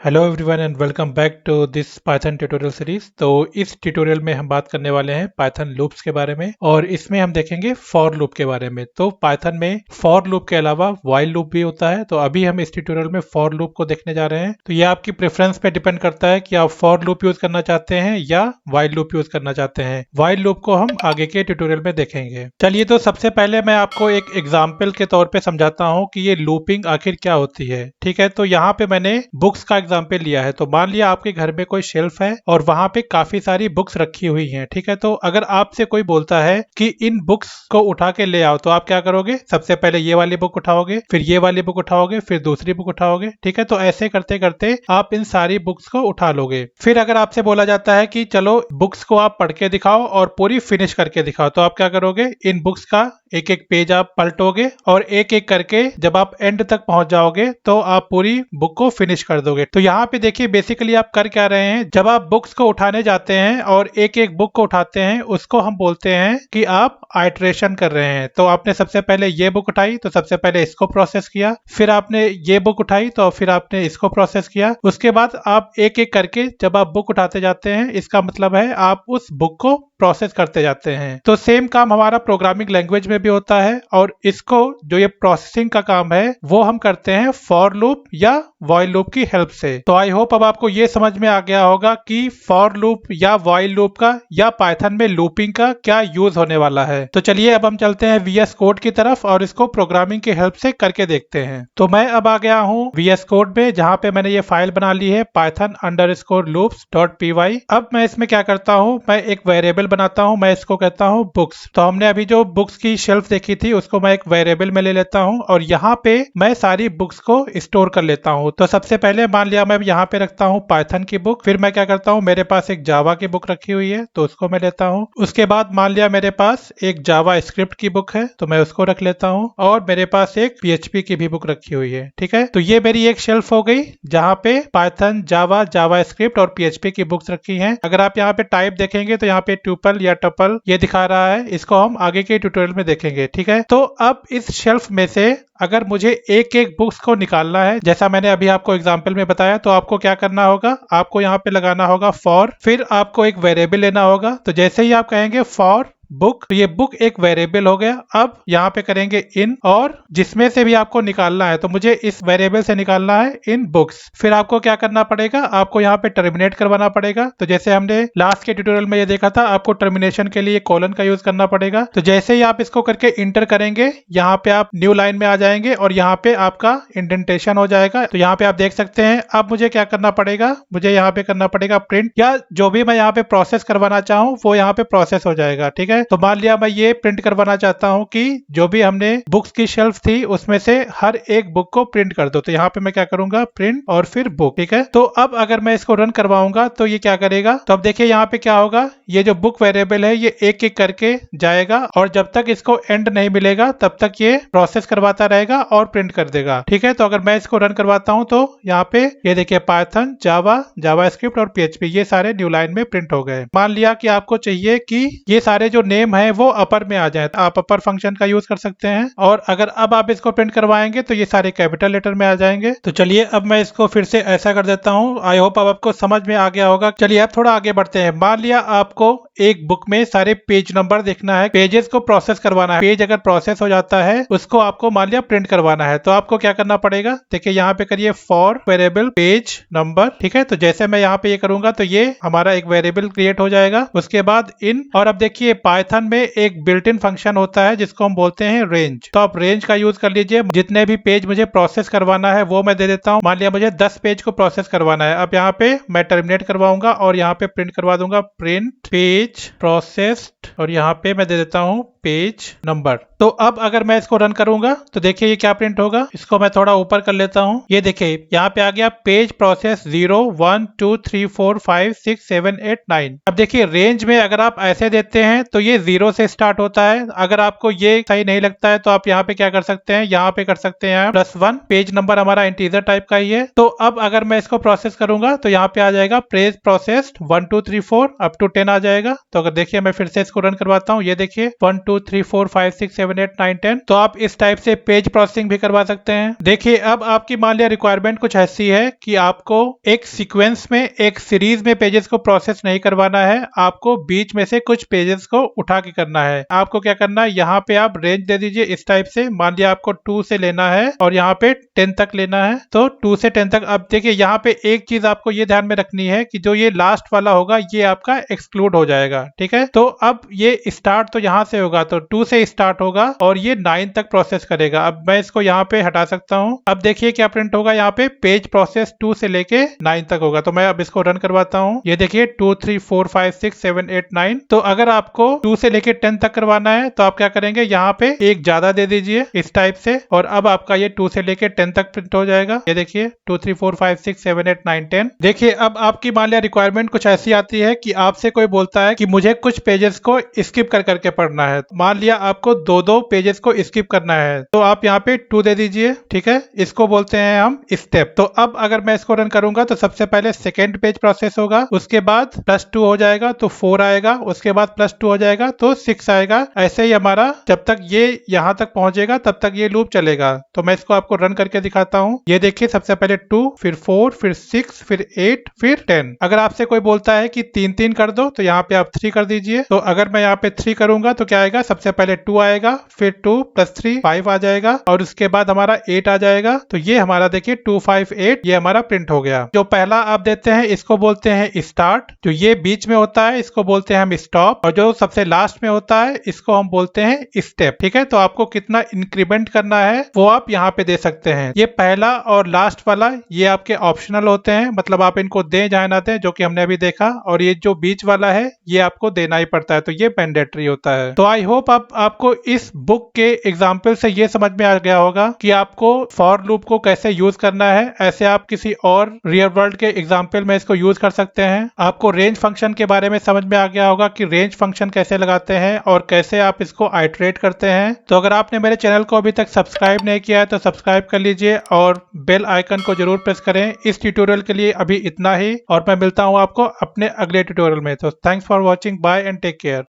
Hello everyone and welcome back to this Python tutorial series. तो इस tutorial में हम बात करने वाले हैं पाइथन लूप्स के बारे में और इसमें हम देखेंगे फॉर लूप के बारे में। तो पाइथन में फॉर लूप के अलावा व्हाइल लूप भी होता है। तो अभी हम इस ट्यूटोरियल में फॉर लूप को देखने जा रहे हैं। तो ये आपकी प्रेफरेंस पे डिपेंड करता है कि आप फॉर लूप यूज करना चाहते हैं या व्हाइल लूप यूज करना चाहते हैं। व्हाइल लूप को हम आगे के ट्यूटोरियल में देखेंगे। चलिए, तो सबसे पहले मैं आपको एक एग्जाम्पल के तौर पे समझाता हूँ कि ये लूपिंग आखिर क्या होती है। ठीक है, तो यहाँ पे मैंने बुक्स का एग्जाम्पल लिया है। तो मान लिया आपके घर में कोई शेल्फ है और वहां पे काफी सारी बुक्स रखी हुई हैं। ठीक है, तो अगर आपसे कोई बोलता है कि इन बुक्स को उठा के ले आओ, तो आप क्या करोगे? सबसे पहले ये वाली बुक उठाओगे, फिर ये वाली बुक उठाओगे, फिर दूसरी बुक उठाओगे। ठीक है, तो ऐसे करते करते आप इन सारी बुक्स को उठा लोगे। फिर अगर आपसे बोला जाता है कि चलो बुक्स को आप पढ़ के दिखाओ और पूरी फिनिश करके दिखाओ, तो आप क्या करोगे? इन बुक्स का एक एक पेज आप पलटोगे और एक एक करके जब आप एंड तक पहुंच जाओगे तो आप पूरी बुक को फिनिश कर दोगे। तो यहाँ पे देखिए बेसिकली आप कर क्या रहे हैं। जब आप बुक्स को उठाने जाते हैं और एक एक बुक को उठाते हैं, उसको हम बोलते हैं कि आप आइट्रेशन कर रहे हैं। तो आपने सबसे पहले ये बुक उठाई तो सबसे पहले इसको प्रोसेस किया, फिर आपने ये बुक उठाई तो फिर आपने इसको प्रोसेस किया। उसके बाद आप एक एक करके जब आप बुक उठाते जाते हैं, इसका मतलब है आप उस बुक को प्रोसेस करते जाते हैं। तो सेम काम हमारा प्रोग्रामिंग लैंग्वेज में भी होता है और इसको जो ये प्रोसेसिंग का काम है वो हम करते हैं फॉर लूप या व्हाइल लूप की हेल्प से। तो आई होप अब आपको ये समझ में आ गया होगा कि फॉर लूप या व्हाइल लूप का या पाइथन में लूपिंग का क्या यूज होने वाला है। तो चलिए अब हम चलते हैं VS कोड की तरफ और इसको प्रोग्रामिंग की हेल्प से करके देखते हैं। तो मैं अब आ गया हूँ VS कोड में, जहाँ पे मैंने ये फाइल बना ली है python_loops.py। अब मैं इसमें क्या करता हूँ, मैं एक वेरिएबल बनाता हूँ, मैं इसको कहता हूँ बुक्स। तो हमने अभी जो बुक्स की शेल्फ देखी थी उसको मैं एक वेरिएबल में ले लेता हूँ और यहाँ पे मैं सारी बुक्स को स्टोर कर लेता हूँ। तो सबसे पहले मान लिया मैं यहाँ पे रखता हूँ पाइथन की बुक, फिर मैं क्या करता हूँ, मेरे पास एक जावा की बुक रखी हुई है तो उसको मैं लेता हूँ। उसके बाद मान लिया मेरे पास एक जावा स्क्रिप्ट की बुक है तो मैं उसको रख लेता हूँ और मेरे पास एक PHP की भी बुक रखी हुई है। ठीक है, तो ये मेरी एक शेल्फ हो गई जहाँ पे पाइथन, जावा, जावा स्क्रिप्ट और PHP की बुक्स रखी हैं। अगर आप यहाँ पे टाइप देखेंगे तो यहाँ पे ट्यूपल या टपल ये दिखा रहा है, इसको हम आगे के ट्यूटोरियल में देखेंगे। ठीक है, तो अब इस शेल्फ में से अगर मुझे एक एक बुक्स को निकालना है, जैसा मैंने अभी आपको एग्जांपल में बताया, तो आपको क्या करना होगा, आपको यहाँ पे लगाना होगा फॉर, फिर आपको एक वेरिएबल लेना होगा। तो जैसे ही आप कहेंगे फॉर बुक, तो ये बुक एक वेरिएबल हो गया। अब यहाँ पे करेंगे इन और जिसमें से भी आपको निकालना है, तो मुझे इस वेरिएबल से निकालना है इन बुक्स। फिर आपको क्या करना पड़ेगा, आपको यहाँ पे टर्मिनेट करवाना पड़ेगा। तो जैसे हमने लास्ट के ट्यूटोरियल में ये देखा था, आपको टर्मिनेशन के लिए कोलन का यूज करना पड़ेगा। तो जैसे ही आप इसको करके इंटर करेंगे, यहाँ पे आप न्यू लाइन में आ जाएंगे और यहाँ पे आपका इंडेंटेशन हो जाएगा। तो यहाँ पे आप देख सकते हैं। अब मुझे क्या करना पड़ेगा, मुझे यहाँ पे करना पड़ेगा प्रिंट, या जो भी मैं यहाँ पे प्रोसेस करवाना चाहूँ वो यहाँ पे प्रोसेस हो जाएगा। ठीक है, तो मान लिया मैं ये प्रिंट करवाना चाहता हूँ कि जो भी हमने बुक्स की शेल्फ थी उसमें से हर एक बुक को प्रिंट कर दो। तो यहाँ पे मैं क्या करूंगा, प्रिंट और फिर बुक। ठीक है, तो अब अगर मैं इसको रन करवाऊंगा तो ये क्या करेगा, तो अब देखिए यहाँ पे क्या होगा, ये जो बुक वेरिएबल है ये एक एक करके जाएगा और जब तक इसको एंड नहीं मिलेगा तब तक ये प्रोसेस करवाता रहेगा और प्रिंट कर देगा। ठीक है, तो अगर मैं इसको रन करवाता हूँ तो यहाँ पे ये देखिए पाइथन, जावा, जावा स्क्रिप्ट और PHP ये सारे न्यू लाइन में प्रिंट हो गए। मान लिया कि आपको चाहिए कि ये सारे जो नेम है वो अपर में आ जाए, तो आप अपर फंक्शन का यूज कर सकते हैं। और अगर अब आप इसको प्रिंट करवाएंगे तो ये सारे कैपिटल लेटर में आ जाएंगे। तो चलिए अब मैं इसको फिर से ऐसा कर देता हूँ। आई होप अब आपको समझ में आ गया होगा। चलिए अब थोड़ा आगे बढ़ते हैं। मान लिया आपको एक बुक में सारे पेज नंबर देखना है, पेजेस को प्रोसेस करवाना है। पेज अगर प्रोसेस हो जाता है उसको आपको मान लिया प्रिंट करवाना है, तो आपको क्या करना पड़ेगा, देखिए यहाँ पे करिए फॉर वेरिएबल पेज नंबर। ठीक है, तो जैसे मैं यहाँ पे ये करूंगा तो ये हमारा एक वेरिएबल क्रिएट हो जाएगा। उसके बाद इन, और अब देखिए पाइथन में एक बिल्ट इन फंक्शन होता है जिसको हम बोलते हैं रेंज। तो आप रेंज का यूज कर लीजिए। जितने भी पेज मुझे प्रोसेस करवाना है वो मैं दे देता हूँ। मान लिया मुझे 10 पेज को प्रोसेस करवाना है। अब यहाँ पे मैं टर्मिनेट करवाऊंगा और यहाँ पे प्रिंट करवा दूंगा प्रिंट पेज प्रोसेस्ड और यहाँ पे मैं दे देता हूँ पेज नंबर। तो अब अगर मैं इसको रन करूंगा तो देखिए ये क्या प्रिंट होगा। इसको मैं थोड़ा ऊपर कर लेता हूँ। ये देखिए यहाँ पे आ गया पेज प्रोसेस 0 1 2 3 4 5 6 7 8 9। अब देखिए रेंज में अगर आप ऐसे देते हैं तो ये 0 से स्टार्ट होता है। अगर आपको ये सही नहीं लगता है तो आप यहाँ पे क्या कर सकते हैं, यहाँ पे कर सकते हैं +1। पेज नंबर हमारा इंटीजर टाइप का ही है। तो अब अगर मैं इसको प्रोसेस करूंगा तो यहाँ पे आ जाएगा पेज प्रोसेस्ड 1 2 3 4 अप टू 10 आ जाएगा। तो अगर देखिए मैं फिर से इसको रन करवाता हूँ, ये देखिए 1 2 2 3 4 5 6 7 8 9 10। तो आप इस टाइप से पेज प्रोसेसिंग भी करवा सकते हैं। देखिए अब आपकी मान लिया रिक्वायरमेंट कुछ ऐसी है कि आपको एक सीक्वेंस में एक सीरीज में पेजेस को प्रोसेस नहीं करवाना है, आपको बीच में से कुछ पेजेस को उठा के करना है। आपको क्या करना है, यहाँ पे आप रेंज दे दीजिए इस टाइप से। मान लिया आपको 2 से लेना है और यहाँ पे 10 तक लेना है, तो 2 से 10 तक। अब देखिए यहाँ पे एक चीज आपको ये ध्यान में रखनी है कि जो ये लास्ट वाला होगा ये आपका एक्सक्लूड हो जाएगा, ठीक है। तो अब ये स्टार्ट तो यहाँ से होगा, तो 2 से स्टार्ट होगा और ये 9 तक प्रोसेस करेगा। अब मैं इसको यहाँ पे हटा सकता हूँ। अब देखिए क्या प्रिंट होगा, यहाँ पे पेज प्रोसेस 2 से लेके 9 तक होगा। तो मैं अब इसको रन करवाता हूँ। ये देखिए 2 3 4 5 6 7 8 9। तो अगर आपको 2 से लेके 10 तक करवाना है तो आप क्या करेंगे, यहाँ पे एक ज्यादा दे दीजिए इस टाइप से, और अब आपका ये 2 से लेके 10 तक प्रिंट हो जाएगा। ये देखिए 2 3 4 5 6 7 8 9 10। देखिए अब आपकी मान लिया रिक्वायरमेंट कुछ ऐसी आती है कि आपसे कोई बोलता है कि मुझे कुछ पेजेस को स्किप कर करके पढ़ना है। मान लिया आपको दो पेजेस को स्किप करना है, तो आप यहाँ पे 2 दे दीजिए, ठीक है। इसको बोलते हैं हम स्टेप। तो अब अगर मैं इसको रन करूंगा तो सबसे पहले सेकेंड पेज प्रोसेस होगा, उसके बाद +2 हो जाएगा तो 4 आएगा, उसके बाद +2 हो जाएगा तो 6 आएगा। ऐसे ही हमारा जब तक ये यहाँ तक पहुंचेगा तब तक ये लूप चलेगा। तो मैं इसको आपको रन करके दिखाता हूँ। ये देखिए सबसे पहले 2, फिर 4, फिर 6, फिर 8, फिर 10। अगर आपसे कोई बोलता है कि 3 कर दो तो यहाँ पे आप 3 कर दीजिए। तो अगर मैं यहाँ पे 3 करूंगा तो क्या आएगा, सबसे पहले 2 आएगा, फिर 2 + 3 5 आ जाएगा, और उसके बाद हमारा 8 आ जाएगा। तो ये हमारा देखिए 2 5 8 ये हमारा प्रिंट हो गया। जो पहला आप देते हैं इसको बोलते हैं स्टार्ट, जो ये बीच में होता है इसको बोलते हैं हम स्टॉप, और जो सबसे लास्ट में होता है इसको हम बोलते हैं स्टेप, ठीक है। तो आपको कितना इंक्रीमेंट करना है वो आप यहाँ पे दे सकते हैं। ये पहला और लास्ट वाला ये आपके ऑप्शनल होते हैं, मतलब आप इनको दें चाहे ना दें, जो कि हमने अभी देखा। और ये जो बीच वाला है ये आपको देना ही पड़ता है, तो ये मैंडेटरी होता है। तो आई होप आपको इस बुक के एग्जाम्पल से ये समझ में आ गया होगा कि आपको फॉर लूप को कैसे यूज करना है। ऐसे आप किसी और रियल वर्ल्ड के एग्जाम्पल में इसको यूज कर सकते हैं। आपको रेंज फंक्शन के बारे में समझ में आ गया होगा कि रेंज फंक्शन कैसे लगाते हैं और कैसे आप इसको आइटरेट करते हैं। तो अगर आपने मेरे चैनल को अभी तक सब्सक्राइब नहीं किया है तो सब्सक्राइब कर लीजिए और बेल आइकन को जरूर प्रेस करें। इस ट्यूटोरियल के लिए अभी इतना ही, और मैं मिलता हूँ आपको अपने अगले ट्यूटोरियल में। तो thanks for watching, bye and take care.